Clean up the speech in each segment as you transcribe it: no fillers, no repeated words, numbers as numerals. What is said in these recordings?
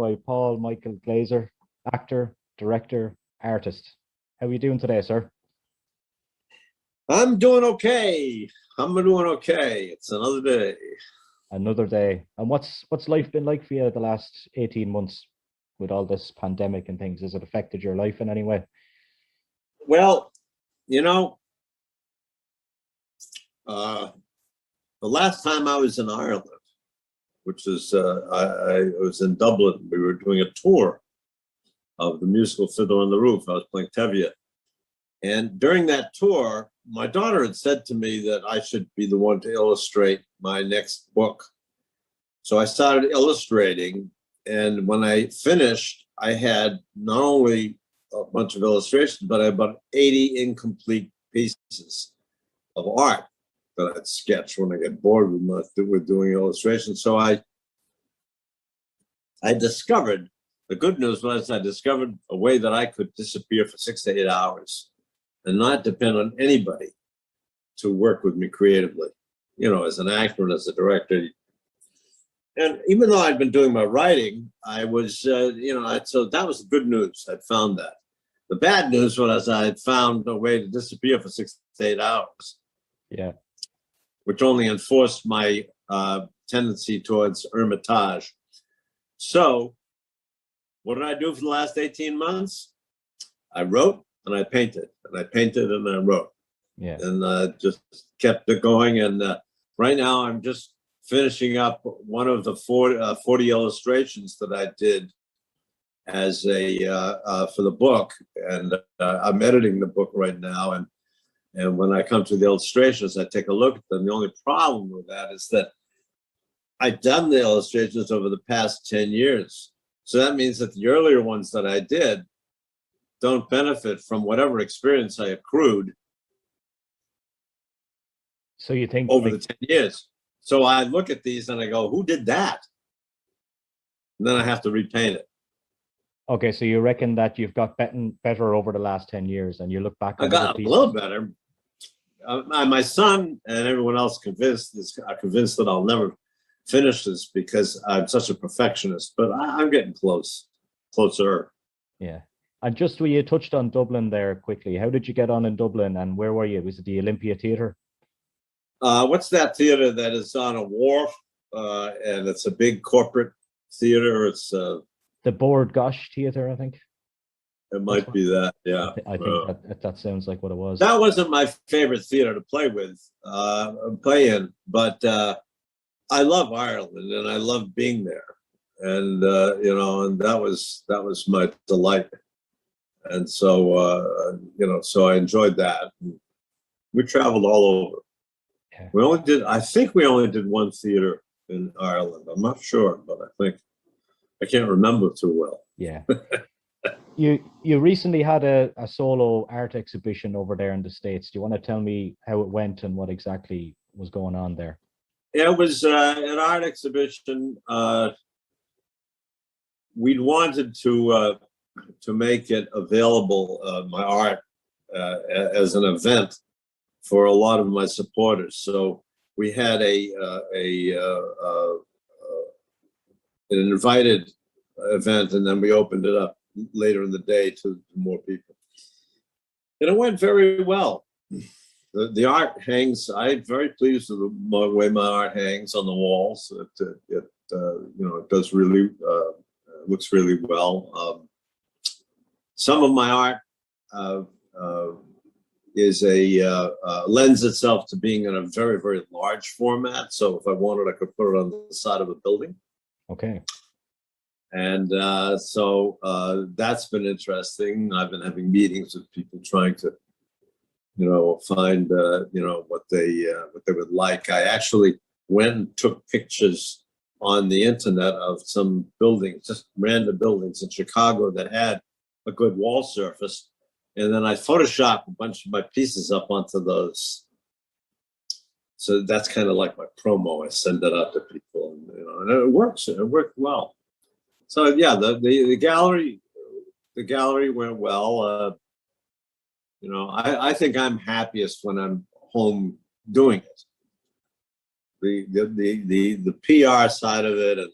by Paul Michael Glaser, actor, director, artist. How are you doing today, sir? I'm doing okay. I'm doing okay. It's another day. Another day. And what's life been like for you the last 18 months with all this pandemic and things? Has it affected your life in any way? Well, you know, uh, the last time I was in Ireland, which is I was in Dublin. We were doing a tour of the musical Fiddler on the Roof. I was playing Tevye. And during that tour, my daughter had said to me that I should be the one to illustrate my next book. So I started illustrating. And when I finished, I had not only a bunch of illustrations, but I had about 80 incomplete pieces of art that I'd sketch when I get bored with doing illustrations. So I discovered, the good news was I discovered a way that I could disappear for 6 to 8 hours and not depend on anybody to work with me creatively, you know, as an actor and as a director. And even though I'd been doing my writing, I was, so that was the good news. I'd found that. The bad news was I had found a way to disappear for 6 to 8 hours. Yeah. Which only enforced my tendency towards hermitage. So what did I do for the last 18 months? I wrote and I painted, and I painted and I wrote. Yeah. And just kept it going. And right now I'm just finishing up one of the 40 illustrations that I did as for the book. And I'm editing the book right now. And when I come to the illustrations, I take a look at them. The only problem with that is that I've done the illustrations over the past 10 years. So that means that the earlier ones that I did don't benefit from whatever experience I accrued So you think over the 10 years. So I look at these and I go, who did that? And then I have to repaint it. Okay, so you reckon that you've got better over the last 10 years and you look back on I got a little better. My son and everyone else are convinced that I'll never finish this because I'm such a perfectionist, but I'm getting closer. Yeah. And just when you touched on Dublin there quickly, how did you get on in Dublin and where were you? Was it the Olympia Theatre? What's that theater that is on a wharf and it's a big corporate theater? It's the Board Gosh Theatre, I think. It might be that, yeah. I think that sounds like what it was. That wasn't my favorite theater to play in, but I love Ireland and I love being there, and and that was my delight, and so so I enjoyed that. We traveled all over. Yeah. I think we only did one theater in Ireland. I'm not sure, but I can't remember too well. Yeah. You recently had a solo art exhibition over there in the States. Do you want to tell me how it went and what exactly was going on there? It was an art exhibition. We'd wanted to make it available, my art, as an event for a lot of my supporters. So we had an invited event, and then we opened it up later in the day to more people. And it went very well. The art hangs. I'm very pleased with the way my art hangs on the walls. It does really looks really well. Some of my art is lends itself to being in a very, very large format. So if I wanted, I could put it on the side of a building. Okay. And so that's been interesting. I've been having meetings with people trying to, find, what they would like. I actually went and took pictures on the internet of some buildings, just random buildings in Chicago that had a good wall surface. And then I photoshopped a bunch of my pieces up onto those. So that's kind of like my promo. I send it out to people, and it works. It worked well. So yeah, the gallery went well. I think I'm happiest when I'm home doing it. The PR side of it and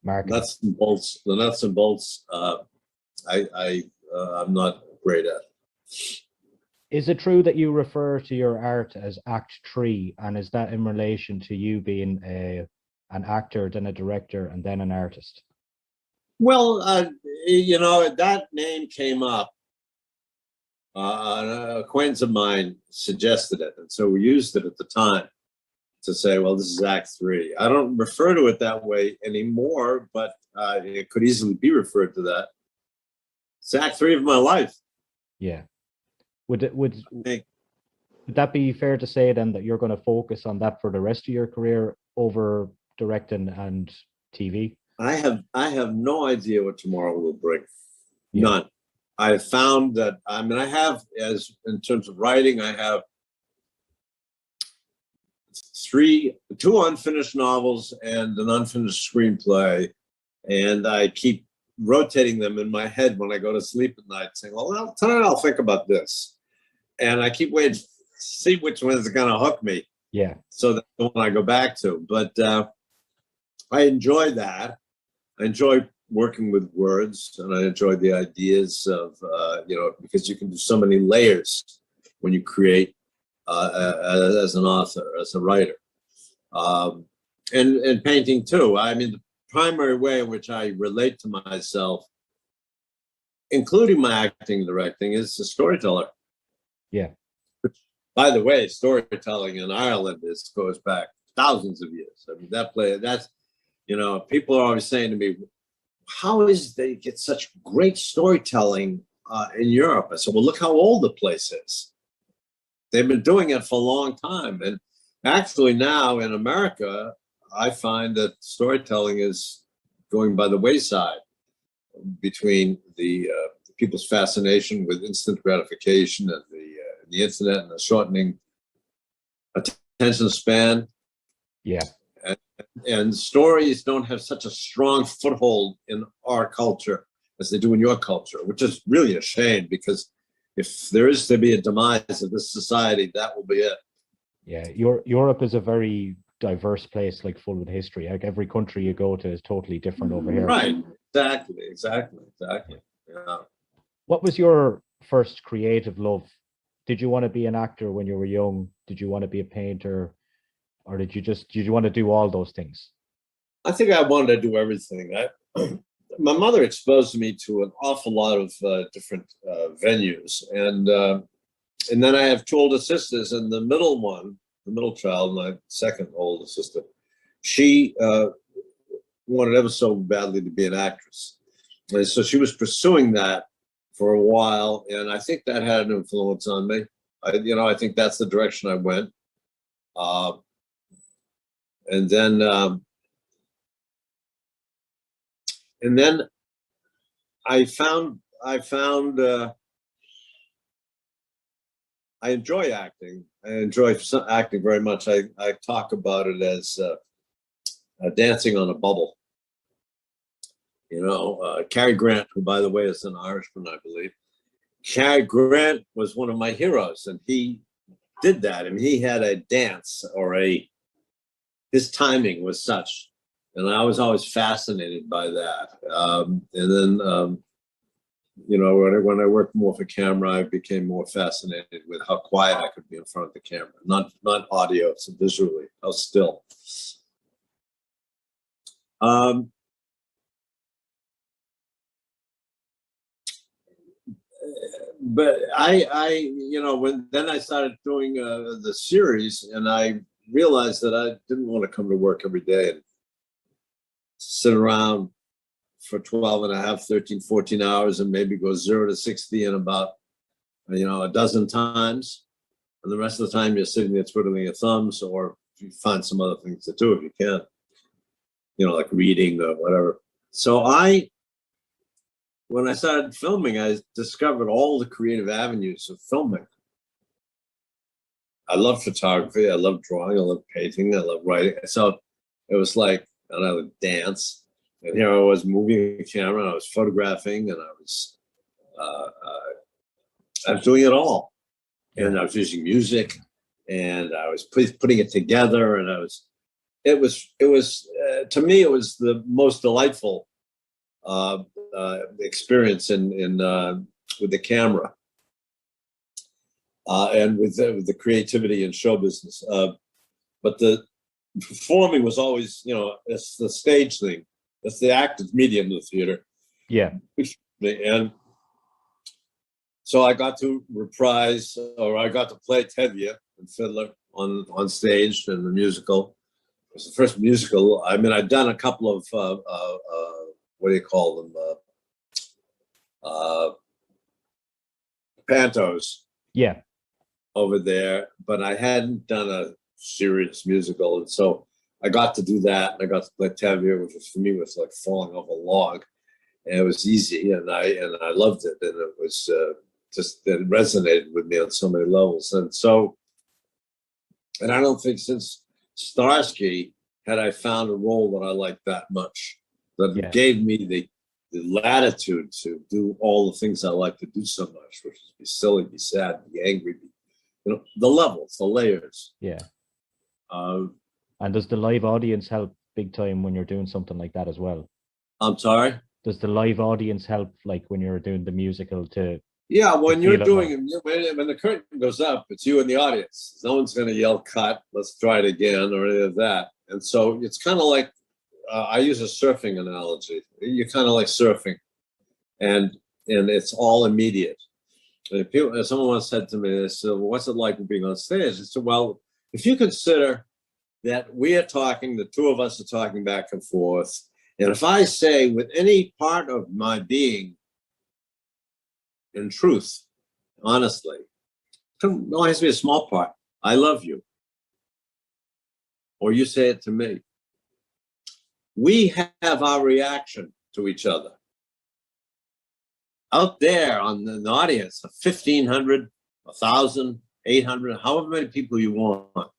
marketing? nuts and bolts. The nuts and bolts. I'm not great at. Is it true that you refer to your art as Act Three, and is that in relation to you being an actor, then a director, and then an artist? Well, that name came up. An acquaintance of mine suggested it, and so we used it at the time to say, well, this is Act Three. I don't refer to it that way anymore, but it could easily be referred to that. It's Act Three of my life. Yeah. Would that be fair to say then that you're going to focus on that for the rest of your career over directing and TV? I have no idea what tomorrow will bring. Yeah. None. I found that, I mean, I have, as in terms of writing, I have two unfinished novels and an unfinished screenplay, and I keep rotating them in my head when I go to sleep at night, saying, well, tonight I'll think about this. And I keep waiting to see which one is going to hook me. Yeah. So that's the one I go back to. But I enjoy that. I enjoy working with words, and I enjoy the ideas of, because you can do so many layers when you create as an author, as a writer. And painting too. I mean, the primary way in which I relate to myself, including my acting and directing, is a storyteller. Yeah. Which, by the way, storytelling in Ireland goes back thousands of years. I mean, that's, people are always saying to me, how is it they get such great storytelling in Europe? I said, well, look how old the place is. They've been doing it for a long time. And actually now in America, I find that storytelling is going by the wayside between the people's fascination with instant gratification and the internet and the shortening attention span. Yeah. And stories don't have such a strong foothold in our culture as they do in your culture, which is really a shame, because if there is to be a demise of this society, that will be it. Yeah, Europe is a very diverse place, like full with history. Like every country you go to is totally different over here. Right. Exactly. Yeah. What was your first creative love? Did you want to be an actor when you were young? Did you want to be a painter? Or did you want to do all those things? I think I wanted to do everything. My mother exposed me to an awful lot of different venues. And then I have two older sisters, and the middle child, my second older sister, she wanted ever so badly to be an actress. And so she was pursuing that for a while, and I think that had an influence on me. I think that's the direction I went. And then I found I enjoy acting. I enjoy acting very much. I talk about it as dancing on a bubble. Cary Grant, who, by the way, is an Irishman, I believe. Cary Grant was one of my heroes, and he did that. And he had a dance his timing was such, and I was always fascinated by that. And then, when I worked more for camera, I became more fascinated with how quiet I could be in front of the camera, not audio, so visually, how still. But then I started doing the series, and I realized that I didn't want to come to work every day and sit around for 12 and a half, 13, 14 hours and maybe go 0 to 60 in about, a dozen times. And the rest of the time you're sitting there twiddling your thumbs, or you find some other things to do if you can, like reading or whatever. So when I started filming, I discovered all the creative avenues of filming. I love photography. I love drawing. I love painting. I love writing. So it was like, and I would dance. And here I was moving the camera, and I was photographing, and I was doing it all. And I was using music, and I was putting it together, and I was it was to me, it was the most delightful experience in with the camera and with the creativity in show business. But the performing was always, it's the stage thing. It's the active medium of the theater. Yeah. And so I got to reprise, or I got to play Tevye and Fiddler on stage in the musical. It was the first musical. I mean, I'd done a couple of what do you call them? Pantos. Yeah. Over there, but I hadn't done a serious musical, and so I got to do that. And I got to play Tevye, which was, for me, was like falling off a log, and it was easy, and I loved it, and it was it resonated with me on so many levels, and I don't think since Starsky had I found a role that I liked that much, that it gave me the latitude to do all the things I like to do so much, which is be silly, be sad, be angry, the levels, the layers. Yeah. And does the live audience help big time when you're doing something like that as well? I'm sorry? Does the live audience help, like when you're doing the musical to... Yeah, when you're doing it, when the curtain goes up, it's you and the audience. No one's going to yell, cut, let's try it again, or any of that. And so it's kind of like, I use a surfing analogy. You're kind of like surfing, and it's all immediate. And someone once said to me, they said, well, what's it like being on stage? I said, well, if you consider that we are talking, the two of us are talking back and forth, and if I say with any part of my being, in truth, honestly, it only has to be a small part, I love you, or you say it to me, we have our reaction to each other. Out there on the audience, 1,500, 1,000, 800, however many people you want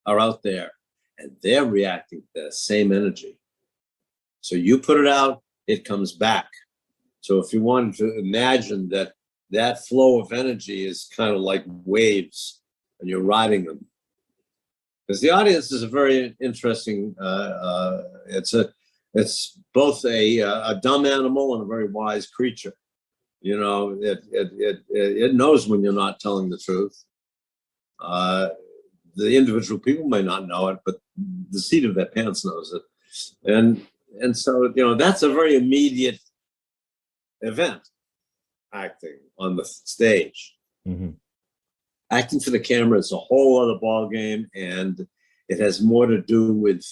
are out there, and they're reacting to that same energy. So you put it out, it comes back. So if you wanted to imagine that flow of energy is kind of like waves, and you're riding them. Because the audience is a very interesting, it's both a dumb animal and a very wise creature. It knows when you're not telling the truth. The individual people may not know it, but the seat of their pants knows it. And so, that's a very immediate event, acting on the stage. Mm-hmm. Acting for the camera is a whole other ball game, and it has more to do with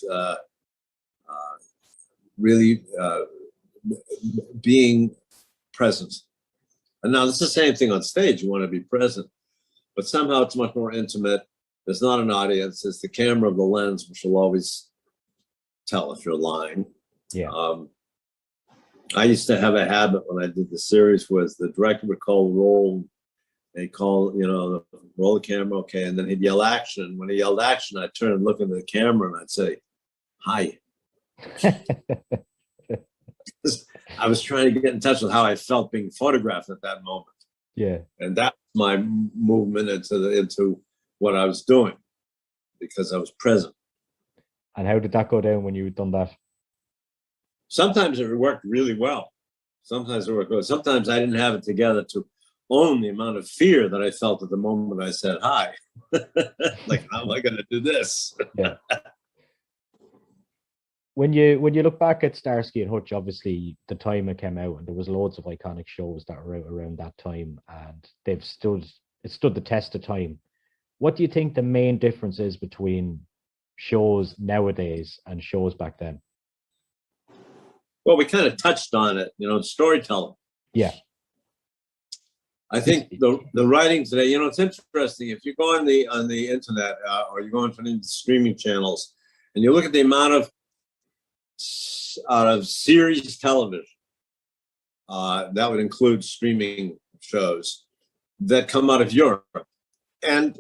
really being present. And now it's the same thing on stage. You want to be present, but somehow it's much more intimate. There's not an audience. It's the camera of the lens, which will always tell if you're lying. Yeah. I used to have a habit when I did the series was the director would call the roll. They call, roll the camera, okay, and then he'd yell action. When he yelled action, I'd turn and look into the camera and I'd say, hi. I was trying to get in touch with how I felt being photographed at that moment. Yeah. And that's my movement into what I was doing, because I was present. And how did that go down when you'd done that? Sometimes it worked really well. Sometimes it worked well. Sometimes I didn't have it together to own the amount of fear that I felt at the moment I said hi. Like, how am I going to do this? Yeah. When you look back at Starsky and Hutch, obviously the time it came out, and there was loads of iconic shows that were out around that time, and it stood the test of time. What do you think the main difference is between shows nowadays and shows back then? Well, we kind of touched on it, storytelling. Yeah. I think the writing today, it's interesting. If you go on the internet or you go onto the streaming channels and you look at the amount of series television, that would include streaming shows that come out of Europe and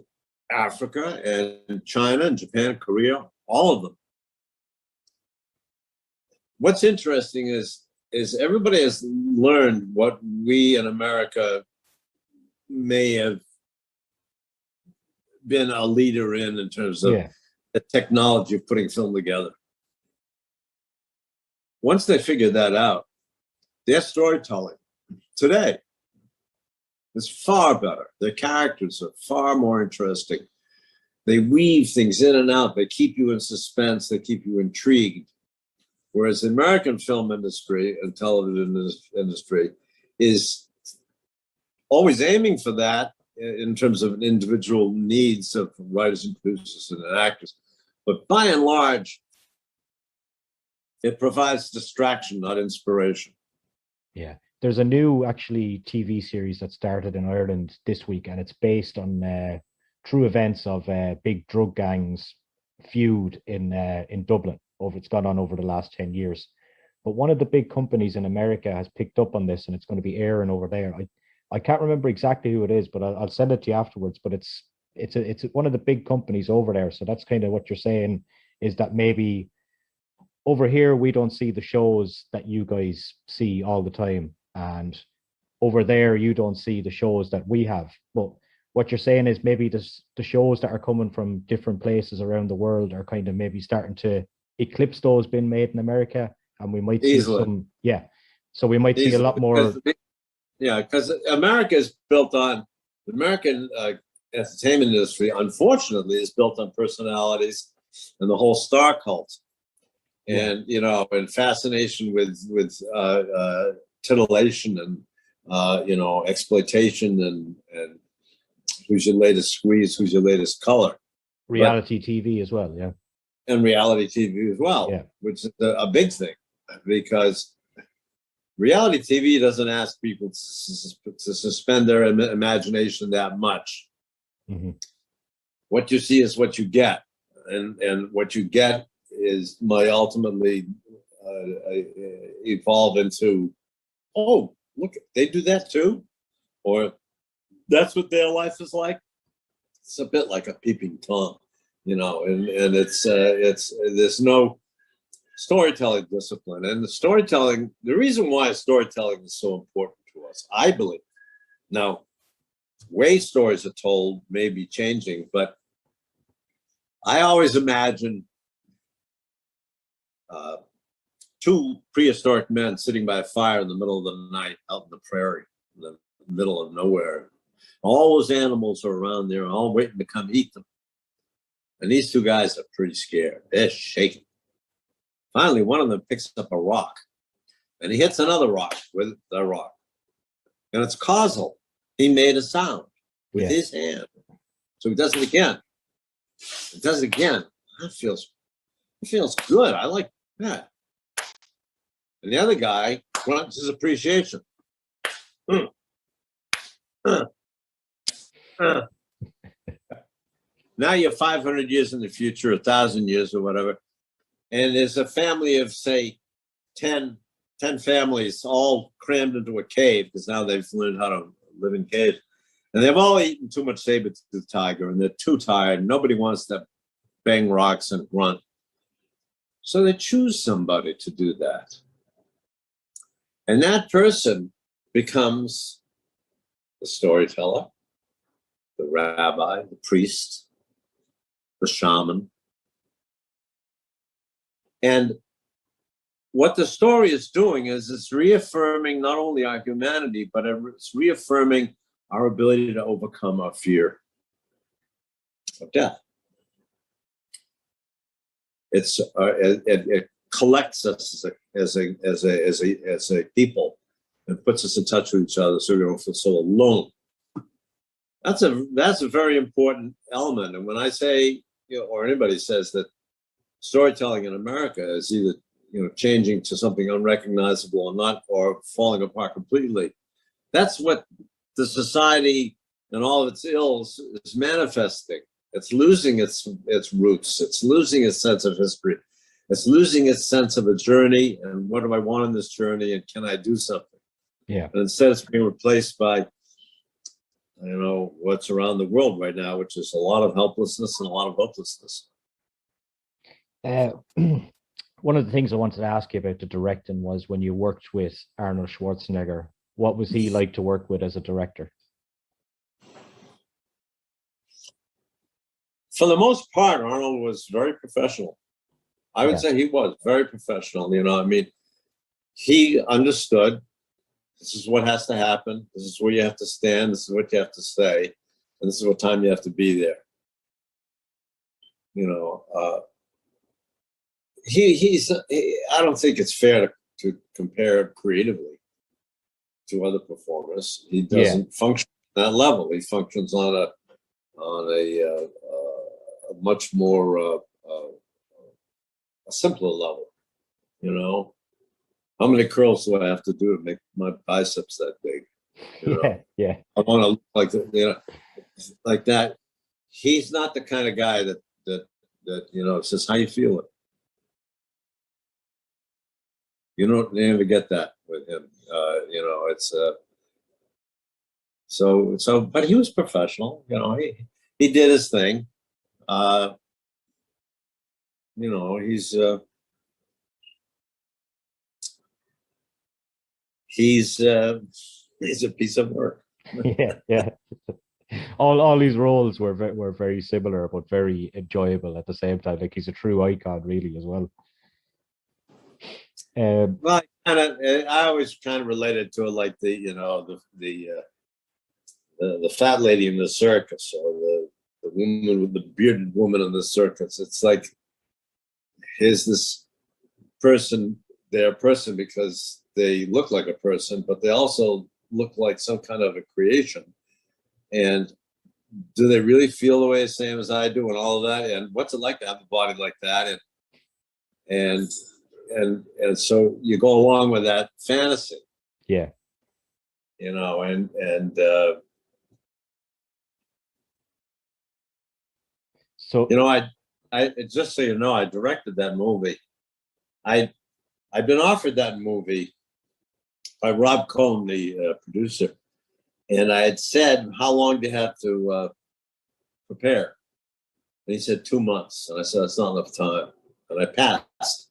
Africa and China and Japan, Korea, all of them. What's interesting is everybody has learned what we in America may have been a leader in terms of the technology of putting film together. Once they figure that out, their storytelling today is far better. Their characters are far more interesting. They weave things in and out. They keep you in suspense. They keep you intrigued. Whereas the American film industry and television industry is always aiming for that in terms of individual needs of writers and producers and actors. But by and large, it provides distraction, not inspiration. Yeah. There's a new actually TV series that started in Ireland this week, and it's based on true events of big drug gangs feud in Dublin. It's gone on over the last 10 years. But one of the big companies in America has picked up on this, and it's going to be airing over there. I can't remember exactly who it is, but I'll send it to you afterwards. But it's one of the big companies over there. So that's kind of what you're saying, is that maybe over here we don't see the shows that you guys see all the time, and over there you don't see the shows that we have. But what you're saying is maybe the shows that are coming from different places around the world are kind of maybe starting to eclipse those being made in America, and we might see some, so we might see a lot more. Because America is built on, the American entertainment industry, unfortunately, is built on personalities and the whole star cult, and and fascination with titillation and exploitation and who's your latest squeeze, who's your latest color. Reality TV as well, yeah. And reality TV as well, which is a big thing, because reality TV doesn't ask people to suspend their imagination that much. Mm-hmm. What you see is what you get, and what you get is might ultimately evolve into, oh, look, they do that too, or that's what their life is like. It's a bit like a peeping Tom, and it's there's no storytelling discipline. And the reason why storytelling is so important to us, I believe. Now, way stories are told may be changing, but I always imagine two prehistoric men sitting by a fire in the middle of the night out in the prairie, in the middle of nowhere. All those animals are around there, all waiting to come eat them. And these two guys are pretty scared. They're shaking. Finally, one of them picks up a rock, and he hits another rock with the rock. And it's causal. He made a sound with his hand. So he does it again. It does it again. It feels good. I like that. And the other guy grunts his appreciation. Now you're 500 years in the future, 1,000 years or whatever, and there's a family of, say, 10 families all crammed into a cave, because now they've learned how to live in caves. And they've all eaten too much saber-tooth tiger, and they're too tired. Nobody wants to bang rocks and grunt. So they choose somebody to do that. And that person becomes the storyteller, the rabbi, the priest, the shaman. And what the story is doing is it's reaffirming not only our humanity, but it's reaffirming our ability to overcome our fear of death. It collects us as a people and puts us in touch with each other, so we don't feel so alone. That's a very important element. And when I say, or anybody says that storytelling in America is either changing to something unrecognizable or not, or falling apart completely, that's what the society and all of its ills is manifesting. It's losing its roots. It's losing its sense of history. It's losing its sense of a journey, and what do I want in this journey, and can I do something? Yeah. And instead, it's being replaced by, what's around the world right now, which is a lot of helplessness and a lot of hopelessness. One of the things I wanted to ask you about the directing was, when you worked with Arnold Schwarzenegger, what was he like to work with as a director? For the most part, Arnold was very professional. I would say he was very professional. You know, I mean, he understood this is what has to happen. This is where you have to stand. This is what you have to say. And this is what time you have to be there. You know, I don't think it's fair to compare him creatively to other performers. He doesn't function at that level. He functions on a much more a simpler level. You know, how many curls do I have to do to make my biceps that big? You know? Yeah. I want to look like like that. He's not the kind of guy that you know says how you feel it. You don't never get that with him. You know, it's so. But he was professional. You know, he did his thing. You know, he's a piece of work. Yeah. All these roles were very similar, but very enjoyable at the same time. Like he's a true icon, really, as well. Well, I always kind of related to it like the fat lady in the circus, or the woman with the bearded woman in the circus. It's like, here's this person. They're a person because they look like a person, but they also look like some kind of a creation. And do they really feel the way the same as I do, and all of that? And what's it like to have a body like that? And so you go along with that fantasy. Yeah. You know, and so, you know, I just so you know, I directed that movie. I've been offered that movie by Rob Cohn, the producer, and I had said, "How long do you have to prepare?" And he said 2 months, and I said, "That's not enough time," and I passed.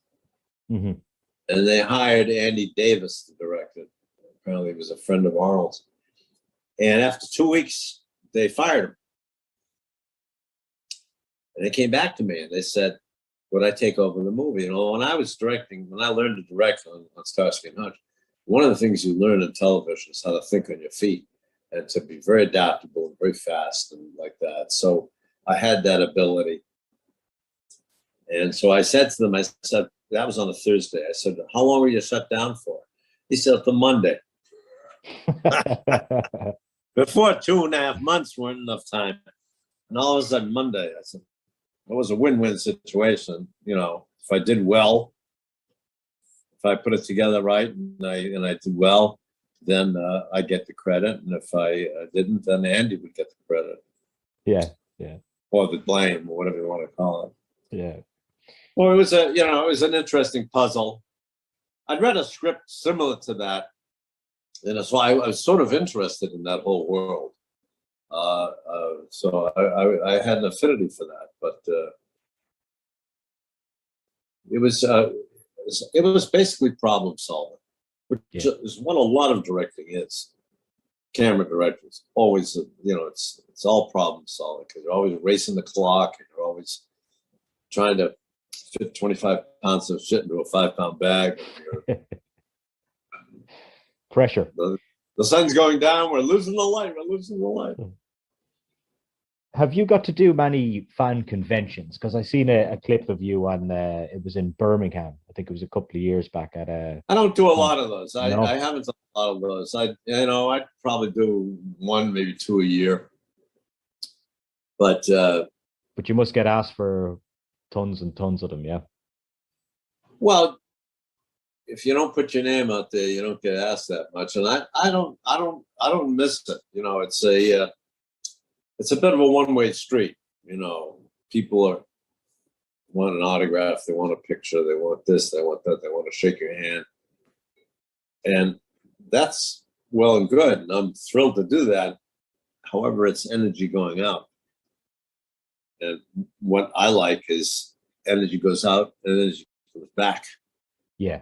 mm-hmm. And they hired Andy Davis to direct it. Apparently, he was a friend of Arnold's. And after 2 weeks, they fired him. And they came back to me and they said, would I take over the movie? You know, when I was directing, when I learned to direct on Starsky and Hutch, one of the things you learn in television is how to think on your feet and to be very adaptable and very fast and like that. So I had that ability. And so I said to them, I said, that was on a Thursday. I said, how long were you shut down for? He said, for Monday. Before 2.5 months weren't enough time. And all of a sudden, Monday, I said, it was a win-win situation. You know, if I did well, if I put it together right and I did well, then I get the credit. And if I didn't, then Andy would get the credit. Yeah. Or the blame, or whatever you want to call it. Yeah. Well, it was it was an interesting puzzle. I'd read a script similar to that, and so I was sort of interested in that whole world. So I had an affinity for that, but it was basically problem solving, which is what a lot of directing is. Camera directors always, it's all problem solving because you're always racing the clock and you're always trying to fit 25 pounds of shit into a 5-pound bag. Pressure. The sun's going down. We're losing the light. Have you got to do many fan conventions? Because I seen a clip of you on, it was in Birmingham. I think it was a couple of years back at I don't do a lot of those. No. I haven't done a lot of those. I'd probably do 1, maybe 2 a year. But you must get asked for tons and tons of them, yeah. Well, if you don't put your name out there, you don't get asked that much. And I don't miss it. You know, it's a bit of a one-way street. You know, people want an autograph, they want a picture, they want this, they want that, they want to shake your hand. And that's well and good. And I'm thrilled to do that. However, it's energy going out. And what I like is energy goes out and energy comes back. Yeah.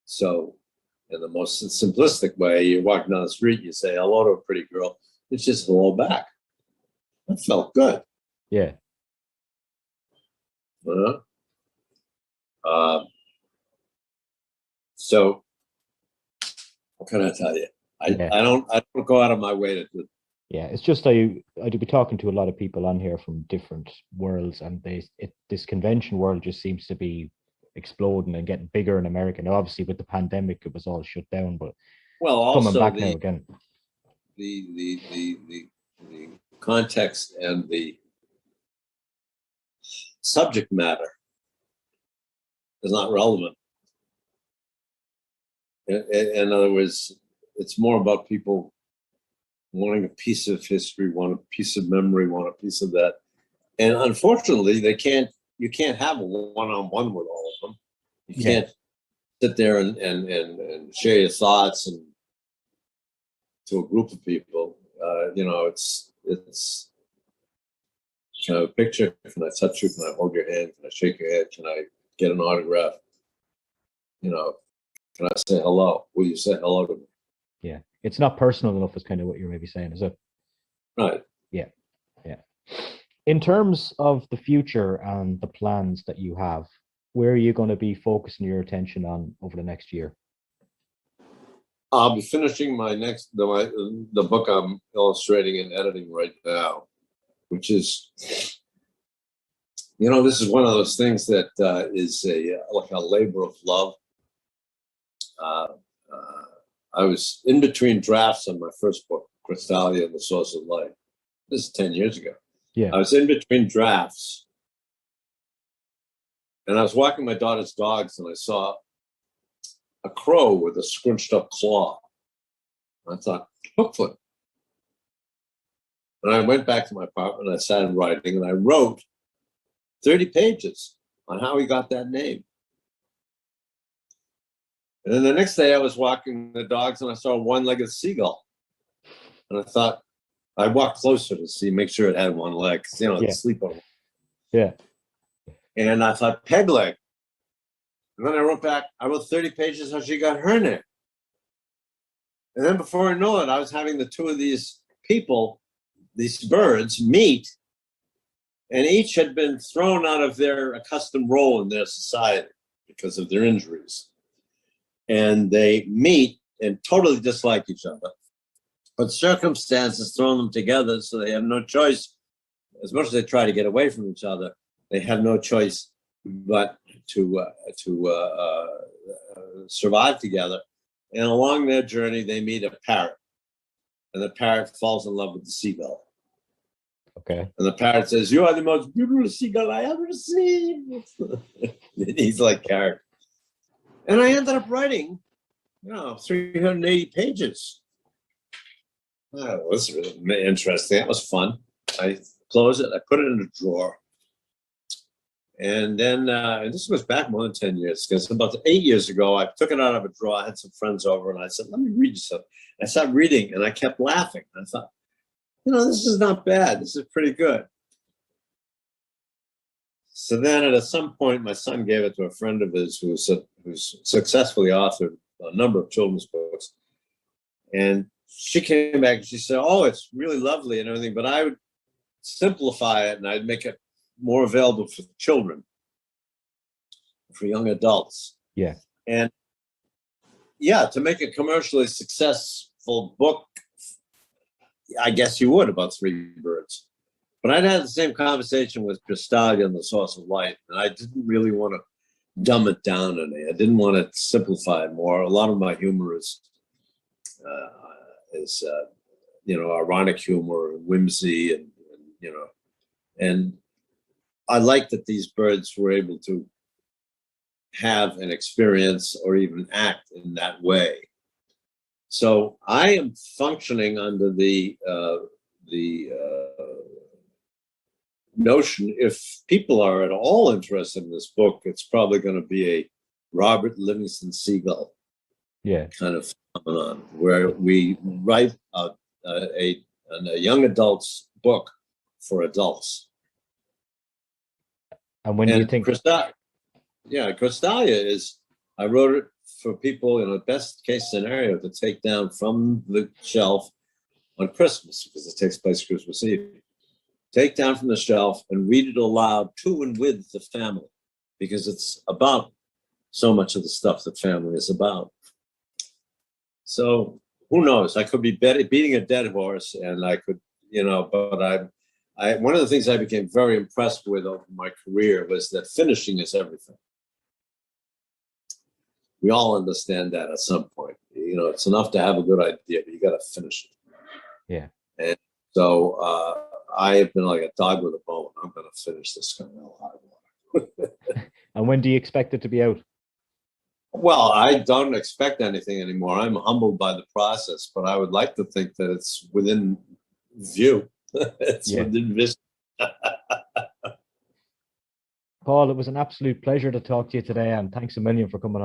So in the most simplistic way, you're walking down the street, you say hello to a pretty girl, it's just hello back. That felt good. Yeah. Uh, so what can I tell you? Yeah. I don't go out of my way to do. Yeah, it's just I do be talking to a lot of people on here from different worlds, and this convention world just seems to be exploding and getting bigger in America. Now, obviously, with the pandemic, it was all shut down, but Well, coming also back now again. The context and the subject matter is not relevant. In other words, it's more about people wanting a piece of history, want a piece of memory, want a piece of that. And unfortunately, you can't have a one-on-one with all of them. You can't sit there and share your thoughts and to a group of people. It's can I have a picture? Can I touch you? Can I hold your hand? Can I shake your hand? Can I get an autograph? Can I say hello? Will you say hello to me? Yeah, it's not personal enough, is kind of what you're maybe saying, is it? Right. Yeah, yeah. In terms of the future and the plans that you have, where are you going to be focusing your attention on over the next year? I'll be finishing the book I'm illustrating and editing right now, which is, this is one of those things that is like a labor of love. I was in between drafts on my first book, Crystalia and the Source of Light. This is 10 years ago. Yeah. I was in between drafts, and I was walking my daughter's dogs, and I saw a crow with a scrunched up claw. I thought, Hookfoot. And I went back to my apartment, and I sat in writing, and I wrote 30 pages on how he got that name. And then the next day I was walking the dogs, and I saw a one-legged seagull. And I thought, I walked closer to make sure it had one leg, because, it's sleep on. Yeah. And I thought, peg leg. And then I wrote 30 pages how she got her name. And then before I know it, I was having the two of these people, these birds, meet, and each had been thrown out of their accustomed role in their society because of their injuries. And they meet and totally dislike each other. But circumstances throw them together, so they have no choice. As much as they try to get away from each other, they have no choice but to survive together. And along their journey, they meet a parrot. And the parrot falls in love with the seagull. Okay. And the parrot says, "You are the most beautiful seagull I ever seen." He's like character. And I ended up writing, 380 pages. That was really interesting. That was fun. I closed it. I put it in a drawer. And then, and this was back more than 10 years, because about 8 years ago, I took it out of a drawer. I had some friends over, and I said, "Let me read you something." I started reading, and I kept laughing. I thought, this is not bad. This is pretty good. So then at some point, my son gave it to a friend of his who's successfully authored a number of children's books. And she came back and she said, "Oh, it's really lovely and everything, but I would simplify it and I'd make it more available for children, for young adults." Yeah. And to make a commercially successful book, I guess you would, about Three Birds. But I'd had the same conversation with Crystalia and the Source of Light, and I didn't really want to dumb it down any. I didn't want to simplify it more. A lot of my humor is ironic humor and whimsy, and I like that these birds were able to have an experience or even act in that way. So I am functioning under the notion, if people are at all interested in this book, it's probably going to be a Robert Livingston Seagull kind of phenomenon, where we write a young adult's book for adults. And when do you think? Crystalia is, I wrote it for people in a best case scenario to take down from the shelf on Christmas, because it takes place Christmas Eve. take down from the shelf and read it aloud to and with the family, because it's about so much of the stuff that family is about. So who knows? I could be beating a dead horse, and I could, but I one of the things I became very impressed with over my career was that finishing is everything. We all understand that at some point. It's enough to have a good idea, but you got to finish it. Yeah. And so I have been like a dog with a bone. I'm going to finish this kind of hard water. And when do you expect it to be out? Well, I don't expect anything anymore. I'm humbled by the process, but I would like to think that it's within view. It's within vision. Paul, it was an absolute pleasure to talk to you today, and thanks a million for coming on.